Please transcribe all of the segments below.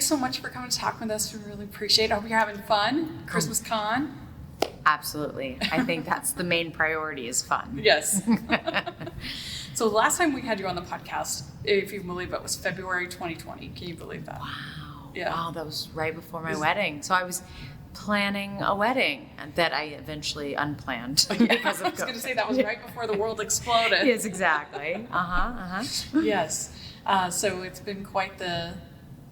so much for coming to talk with us. We really appreciate it. I hope you're having fun. Christmas con. Absolutely. I think that's the main priority is fun. Yes. So the last time we had you on the podcast, if you believe it, was February 2020. Can you believe that? Wow. Yeah. Wow, that was right before my wedding. So I was planning a wedding that I eventually unplanned because of I was going to say that was right before the world exploded. Yes, exactly. Yes. So it's been quite the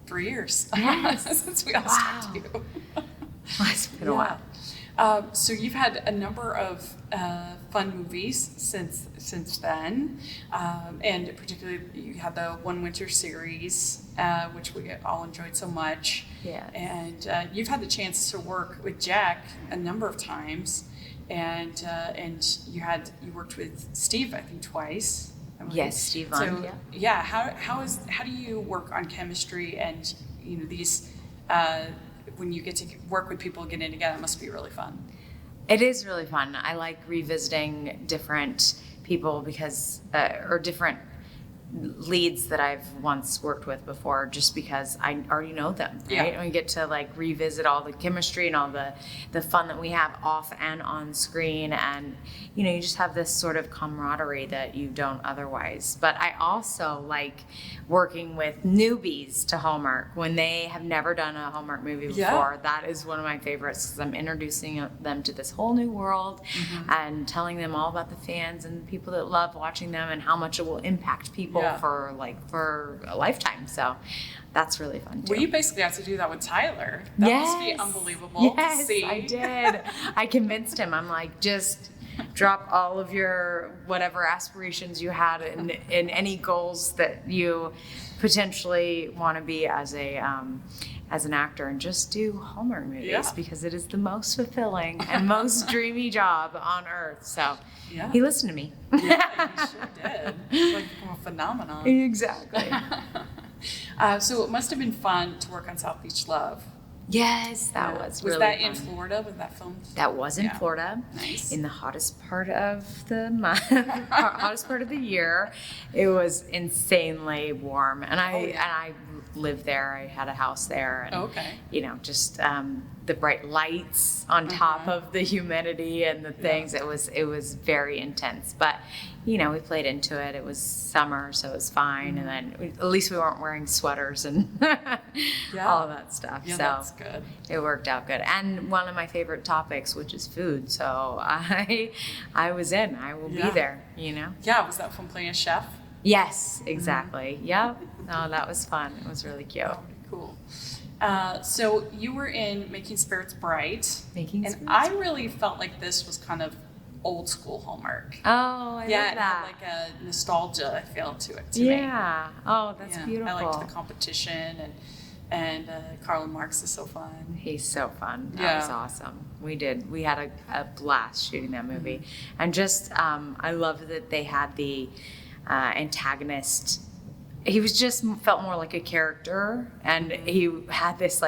3 years since we last talked to you. It's been a while. So you've had a number of fun movies since then, and particularly you had the One Winter series, which we all enjoyed so much. Yes. And you've had the chance to work with Jack a number of times, and you worked with Steve, I think, twice. Yes, Steve. So yeah, how do you work on chemistry and these? When you get to work with people getting together, it must be really fun. It is really fun. I like revisiting different people because, or different leads that I've once worked with before, just because I already know them, right? Yeah. And we get to like revisit all the chemistry and all the fun that we have off and on screen, and you just have this sort of camaraderie that you don't otherwise. But I also like working with newbies to Hallmark when they have never done a Hallmark movie before. Yeah. That is one of my favorites because I'm introducing them to this whole new world and telling them all about the fans and the people that love watching them and how much it will impact people for a lifetime. So that's really fun too. Well, you basically have to do that with Tyler. That must be unbelievable to see. I did. I convinced him. I'm like, just drop all of your whatever aspirations you had in any goals that you potentially want to be as an actor, and just do Hallmark movies because it is the most fulfilling and most dreamy job on earth. So he listened to me. Yeah, he sure did. It's like a phenomenon. Exactly. So it must have been fun to work on South Beach Love. Yes, that was really that fun. in Florida? Was that filmed? That was in Florida. Nice. In the hottest part of the month, hottest part of the year. It was insanely warm, and I lived there. I had a house there, and just the bright lights on top of the humidity and the things. It was very intense, but we played into it. It was summer, so it was fine, and then at least we weren't wearing sweaters and all of that stuff. Yeah, so that's good. It worked out good. And one of my favorite topics, which is food. So I was in. I will be there, Yeah, was that fun playing a chef? Yes, exactly. Yep. No, that was fun. It was really cute. Cool. So you were in Making Spirits Bright. I really felt like this was kind of old school Hallmark. Oh, I love that. It had like a nostalgia feel to it me. Yeah. Oh, that's beautiful. I liked the competition, and Carlin Marks is so fun. He's so fun. That was awesome. We had a blast shooting that movie. And just, I love that they had the antagonist. He was just felt more like a character, and he had this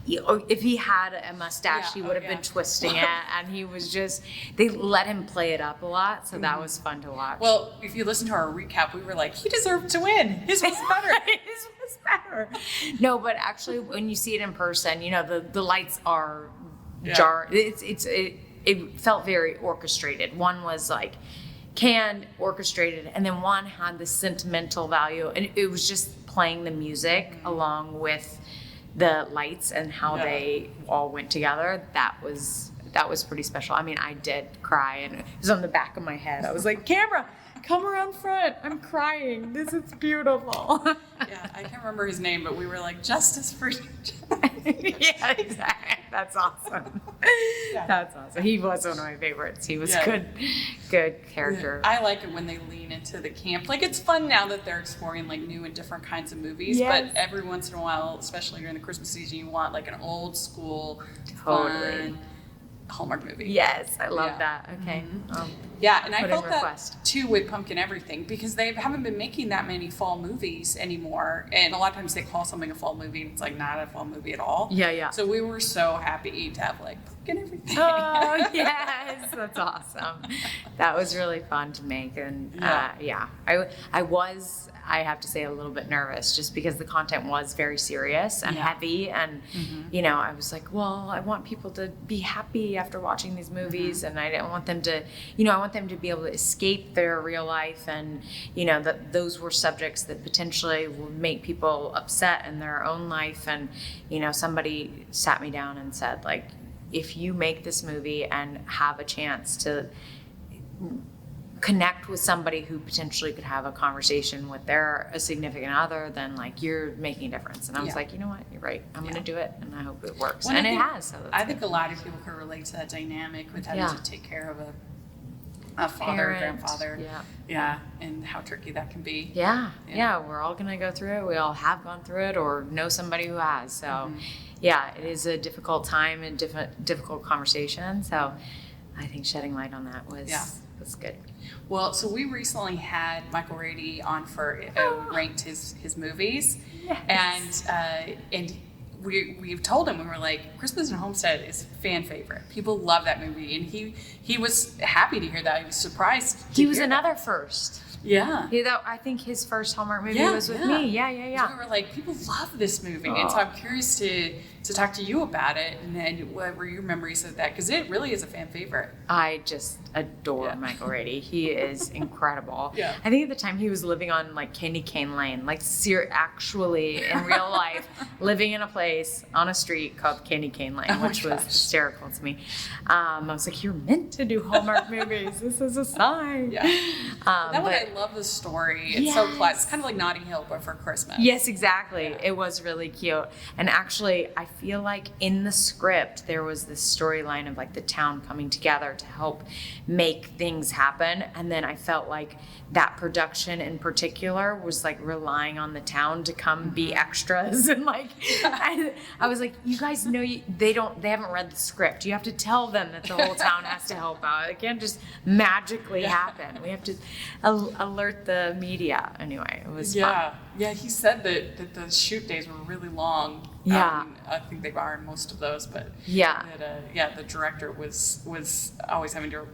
if he had a mustache, he would have been twisting it, and he was they let him play it up a lot, so that was fun to watch. Well, if you listen to our recap, we were like, he deserved to win. His was better. His was better. No, but actually, when you see it in person, the lights are jar. It felt very orchestrated. One was canned, orchestrated, and then one had the sentimental value, and it was just playing the music along with the lights and how they all went together. That was pretty special. I mean, I did cry, and it was on the back of my head. I was like, camera, come around front. I'm crying. This is beautiful. Yeah, I can't remember his name, but we were like, justice for yeah, exactly. That's awesome. That's awesome. He was one of my favorites. He was good character. I like it when they lean into the camp. It's fun now that they're exploring new and different kinds of movies, but every once in a while, especially during the Christmas season, you want an old school, fun Hallmark movie. Yes, I love that. Okay. And I felt that too with Pumpkin Everything, because they haven't been making that many fall movies anymore, and a lot of times they call something a fall movie and it's not a fall movie at all. Yeah. So we were so happy to have Pumpkin Everything. Oh yes, That's awesome. That was really fun to make. And I have to say, a little bit nervous just because the content was very serious and heavy. And, I was like, well, I want people to be happy after watching these movies. And I don't want them to, I want them to be able to escape their real life. And, that those were subjects that potentially would make people upset in their own life. And, somebody sat me down and said, like, if you make this movie and have a chance to connect with somebody who potentially could have a conversation with their a significant other, then like you're making a difference. And I was like, you know what, you're right. I'm going to do it, and I hope it works. And it has. So I think a lot of people can relate to that dynamic with having to take care of a father, a grandfather. Yeah, and how tricky that can be. Yeah, we're all going to go through it. We all have gone through it or know somebody who has. So, it is a difficult time and difficult conversation. So I think shedding light on that was good. Well, so we recently had Michael Rady on for ranked his movies, and we've told him, we were like, Christmas in Homestead is fan favorite. People love that movie, and he was happy to hear that. He was surprised. He was another first. Yeah. I think his first Hallmark movie was with me. Yeah. So we were like, people love this movie, and so I'm curious to talk to you about it, and then what were your memories of that? Because it really is a fan favorite. I just adore Michael Rady. He is incredible. Yeah. I think at the time he was living on like Candy Cane Lane, like actually in real life, living in a place on a street called Candy Cane Lane, which was hysterical to me. I was like, you're meant to do Hallmark movies. This is a sign. Yeah. I love the story. It's so classic. It's kind of like Notting Hill, but for Christmas. Yes, exactly. Yeah. It was really cute. And actually, I feel like in the script, there was this storyline of like the town coming together to help make things happen. And then I felt like that production in particular was like relying on the town to come be extras. And like, I was like, you guys know, they haven't read the script. You have to tell them that the whole town has to help out. It can't just magically happen. We have to alert the media. Anyway, it was fun. Yeah, he said that the shoot days were really long. Yeah. I think they are in most of those, but that, the director was always having to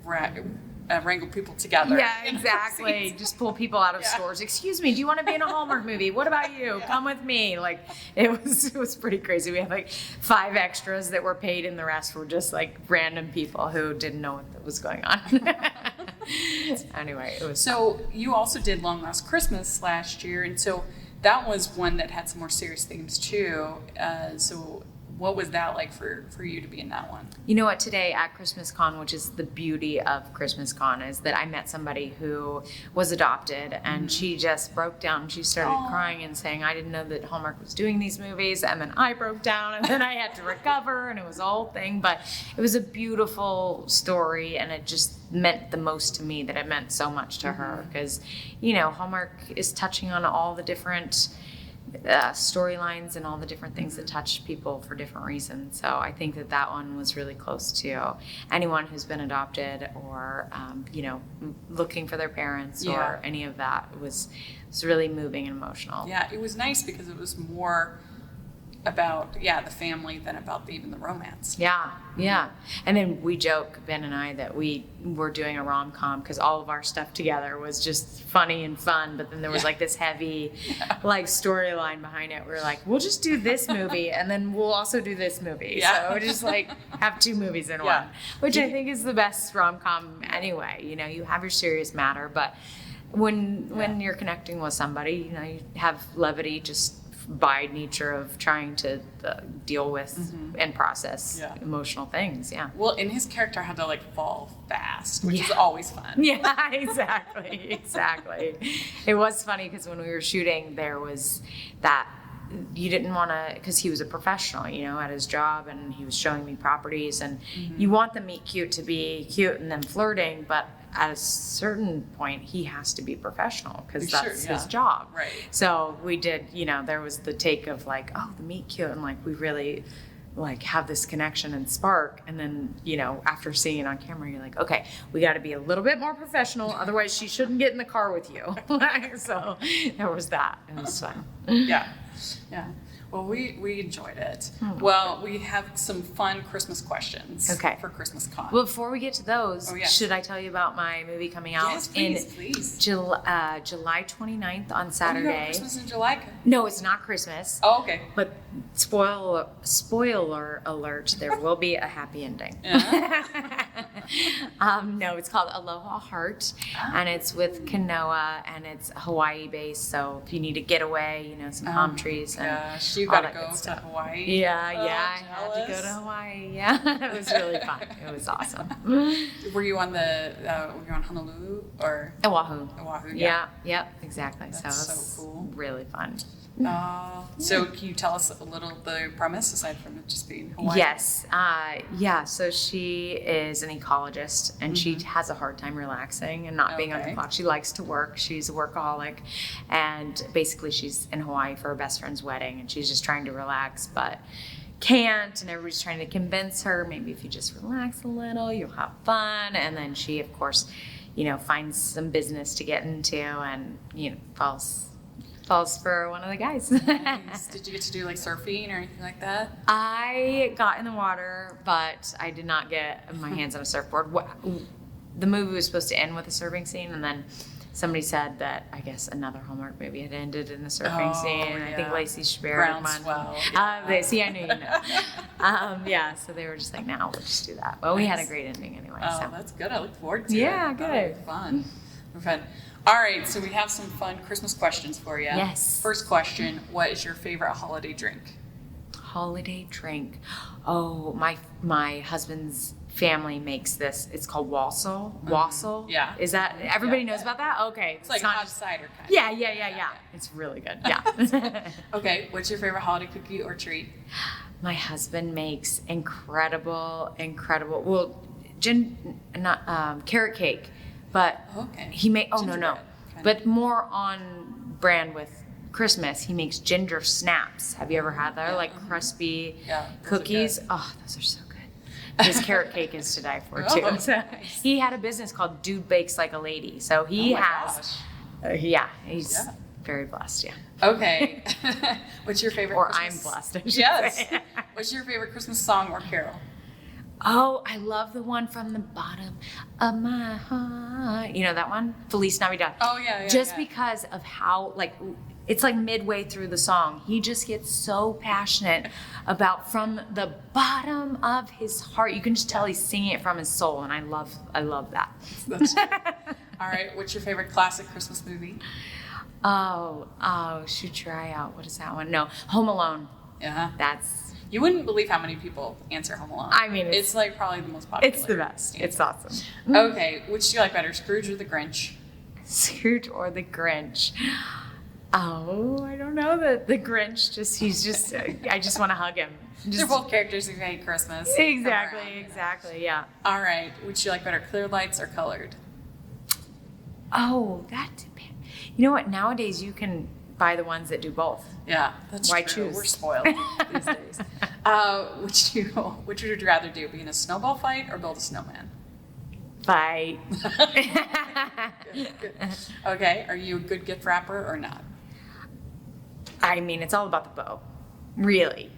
wrangle people together. Yeah, exactly. Just pull people out of stores. Excuse me, do you want to be in a Hallmark movie? What about you? Come with me. Like, it was pretty crazy. We had like 5 extras that were paid, and the rest were just like random people who didn't know what was going on. Anyway, it was so fun. You also did Long Lost Christmas last year, and so that was one that had some more serious themes too. So what was that like for you to be in that one? You know what, today at Christmas Con, which is the beauty of Christmas Con, is that I met somebody who was adopted, and she just broke down. She started crying and saying, I didn't know that Hallmark was doing these movies. And then I broke down, and then I had to recover, and it was a whole thing. But it was a beautiful story, and it just meant the most to me, that it meant so much to her. Because, Hallmark is touching on all the different storylines and all the different things that touch people for different reasons. So I think that one was really close to anyone who's been adopted or, looking for their parents or any of that. It was really moving and emotional. Yeah, it was nice because it was more about the family than about even the romance. Yeah. And then we joke, Ben and I, that we were doing a rom-com because all of our stuff together was just funny and fun, but then there was like this heavy like storyline behind it. We were like, we'll just do this movie and then we'll also do this movie. So we just like have 2 movies in one, which I think is the best rom-com anyway. You have your serious matter, but when you're connecting with somebody, you have levity just by nature of trying to deal with and process emotional things. Well, and his character had to like fall fast, which is always fun. Yeah, exactly. It was funny because when we were shooting, there was that you didn't want to, because he was a professional, at his job, and he was showing me properties, and you want the meet cute to be cute and then flirting, but at a certain point, he has to be professional because that's his job. Right. So we did, there was the take of like, oh, the meet cute, and like we really like have this connection and spark. And then, after seeing it on camera, you're like, okay, we got to be a little bit more professional. Otherwise, she shouldn't get in the car with you. So there was that. It was fun. Yeah. Well, we enjoyed it. Oh, Well, we have some fun Christmas questions Okay. for Christmas Con. Well, before we get to those, yes. should I tell you about my movie coming out Yes, please. July 29th on Saturday? Oh, Christmas in July? No, it's not Christmas. Oh, okay. But spoiler alert, there will be a happy ending. No, it's called Aloha Heart, and it's with Kanoa, and it's Hawaii based. So if you need a getaway, some palm trees and Gosh, you all gotta that go good to stuff. Hawaii. Yeah, Oh, I had to go jealous. to Hawaii. Yeah, it was really fun. It was awesome. Were you on Honolulu or Oahu. Oahu? Yeah, yep, exactly. That's so it was so cool. really fun. So can you tell us a little the premise aside from it just being Hawaii? Yes. So she is an ecologist and she has a hard time relaxing and not being on the clock. She likes to work. She's a workaholic. And basically she's in Hawaii for her best friend's wedding and she's just trying to relax, but can't. And everybody's trying to convince her, maybe if you just relax a little, you'll have fun. And then she, of course, finds some business to get into and, falls for one of the guys. Nice. Did you get to do like surfing or anything like that? I got in the water, but I did not get my hands on a surfboard. The movie was supposed to end with a surfing scene, and then somebody said that I guess another Hallmark movie had ended in a surfing scene. Yeah. I think Lacey Chabert. Groundswell. See, I knew you know. So they were just like, "No, we'll just do that." Well, we had a great ending anyway. Oh, so. that's good. I look forward to it. Yeah, good. That'll be fun. Fun. All right, so we have some fun Christmas questions for you. Yes. First question: what is your favorite holiday drink? Holiday drink. Oh, my husband's family makes this. It's called wassail. Wassail. Yeah. Is that everybody knows about that? Okay. It's like not hot just- cider kind. Yeah. It's really good. Yeah. Okay, what's your favorite holiday cookie or treat? My husband makes incredible. Well, carrot cake, but Okay. he make. Oh Gingerbread, no. kind of. But more on brand with Christmas. He makes ginger snaps. Have you ever had that? Yeah. Like crispy Yeah, those are cookies. good. Oh, those are so good. His carrot cake is to die for too. Oh, So nice. he had a business called Dude Bakes Like a Lady. So he Oh my has. gosh. He's Yeah. very blessed. Yeah. Okay. What's your favorite? Or Christmas? I'm blessed. I should Yes. say. What's your favorite Christmas song or carol? Oh, I love the one from the bottom of my heart. You know that one? Feliz Navidad. Oh yeah. Just because of how, it's like midway through the song, he just gets so passionate about from the bottom of his heart. You can just tell he's singing it from his soul, and I love that. That's all right. What's your favorite classic Christmas movie? Shoot your eye out. What is that one? No, Home Alone. Yeah. That's. You wouldn't believe how many people answer Home Alone. I mean, it's like probably the most popular. It's the best. answer. It's awesome. Okay, which do you like better, Scrooge or the Grinch? Scrooge or the Grinch? Oh, I don't know. The Grinch, I just want to hug him. They're both characters who hate Christmas. Exactly, yeah. All right, which do you like better, clear lights or colored? Oh, that depends. You know what? Nowadays you can buy the ones that do both. Yeah, that's Why true. choose? We're spoiled these days. Which would you rather do, be in a snowball fight or build a snowman? Fight. Good. Okay, are you a good gift wrapper or not? I mean, it's all about the bow. Really.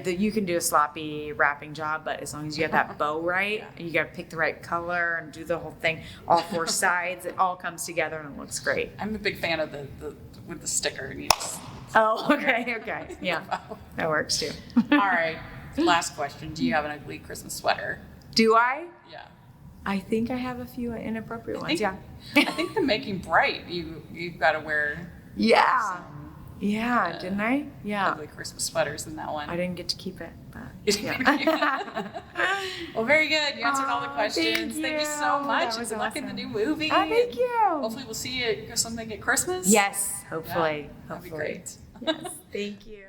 You can do a sloppy wrapping job, but as long as you have that bow right, you got to pick the right color and do the whole thing, all four sides. It all comes together and it looks great. I'm a big fan of the with the sticker. And you just, Oh, okay. Yeah, that works too. all right, last question. Do you have an ugly Christmas sweater? Do I? Yeah. I think I have a few inappropriate ones. Yeah. I think the Making Bright, you've got to wear Yeah. some Yeah, didn't I? Yeah. ugly Christmas sweaters in that one. I didn't get to keep it, but yeah. Well, very good. You answered all the questions. Thank you so you. much. That was Good luck in the awesome. new movie. Thank you. Hopefully we'll see you something at Christmas. Yes, hopefully. That'd be Hopefully. great. Yes. Thank you.